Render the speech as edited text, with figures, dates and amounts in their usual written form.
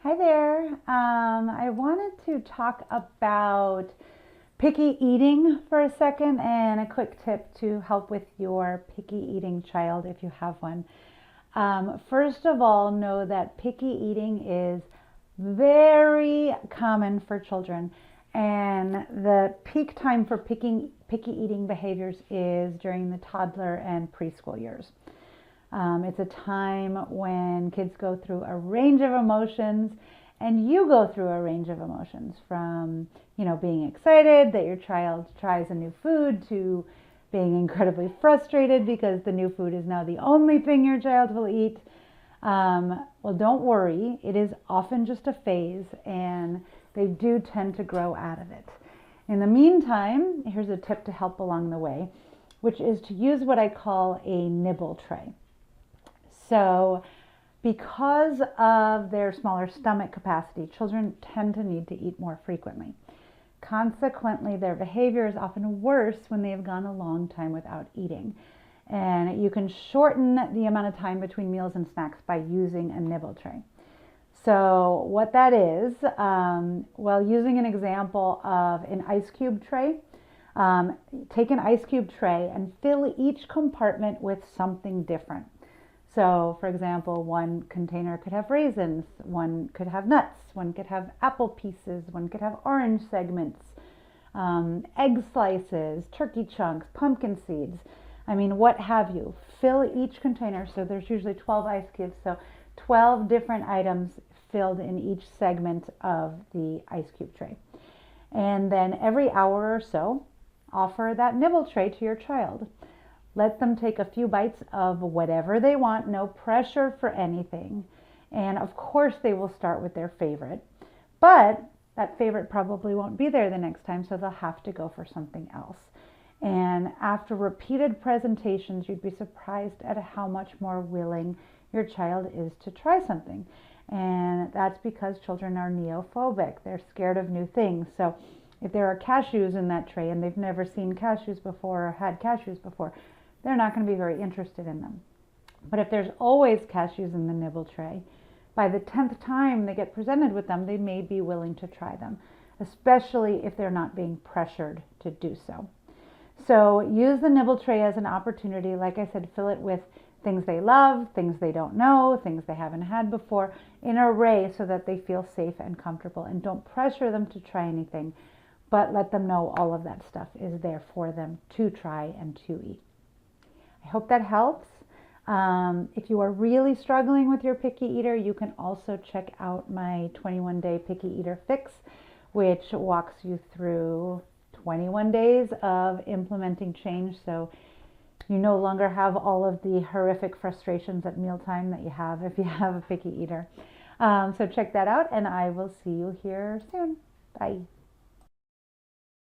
Hi there. I wanted to talk about picky eating for a second and a quick tip to help with your picky eating child if you have one. First of all, know that picky eating is very common for children, and the peak time for picky eating behaviors is during the toddler and preschool years. It's a time when kids go through a range of emotions, and you go through a range of emotions from, being excited that your child tries a new food to being incredibly frustrated because the new food is now the only thing your child will eat. Well, don't worry. It is often just a phase, and they do tend to grow out of it. In the meantime, here's a tip to help along the way, which is to use what I call a nibble tray. So because of their smaller stomach capacity, children tend to need to eat more frequently. Consequently, their behavior is often worse when they have gone a long time without eating. And you can shorten the amount of time between meals and snacks by using a nibble tray. So what that is, using an example of an ice cube tray, take an ice cube tray and fill each compartment with something different. So, for example, one container could have raisins, one could have nuts, one could have apple pieces, one could have orange segments, egg slices, turkey chunks, pumpkin seeds. What have you. Fill each container, so there's usually 12 ice cubes, so 12 different items filled in each segment of the ice cube tray. And then every hour or so, offer that nibble tray to your child. Let them take a few bites of whatever they want, no pressure for anything. And of course they will start with their favorite, but that favorite probably won't be there the next time, so they'll have to go for something else. And after repeated presentations, you'd be surprised at how much more willing your child is to try something. And that's because children are neophobic. They're scared of new things. So if there are cashews in that tray and they've never seen cashews before or had cashews before, they're not going to be very interested in them. But if there's always cashews in the nibble tray, by the 10th time they get presented with them, they may be willing to try them, especially if they're not being pressured to do so. So use the nibble tray as an opportunity. Like I said, fill it with things they love, things they don't know, things they haven't had before, in an array so that they feel safe and comfortable. And don't pressure them to try anything, but let them know all of that stuff is there for them to try and to eat. I hope that helps. If you are really struggling with your picky eater, you can also check out my 21-day picky eater fix, which walks you through 21 days of implementing change, so you no longer have all of the horrific frustrations at mealtime that you have if you have a picky eater. So check that out, and I will see you here soon. Bye.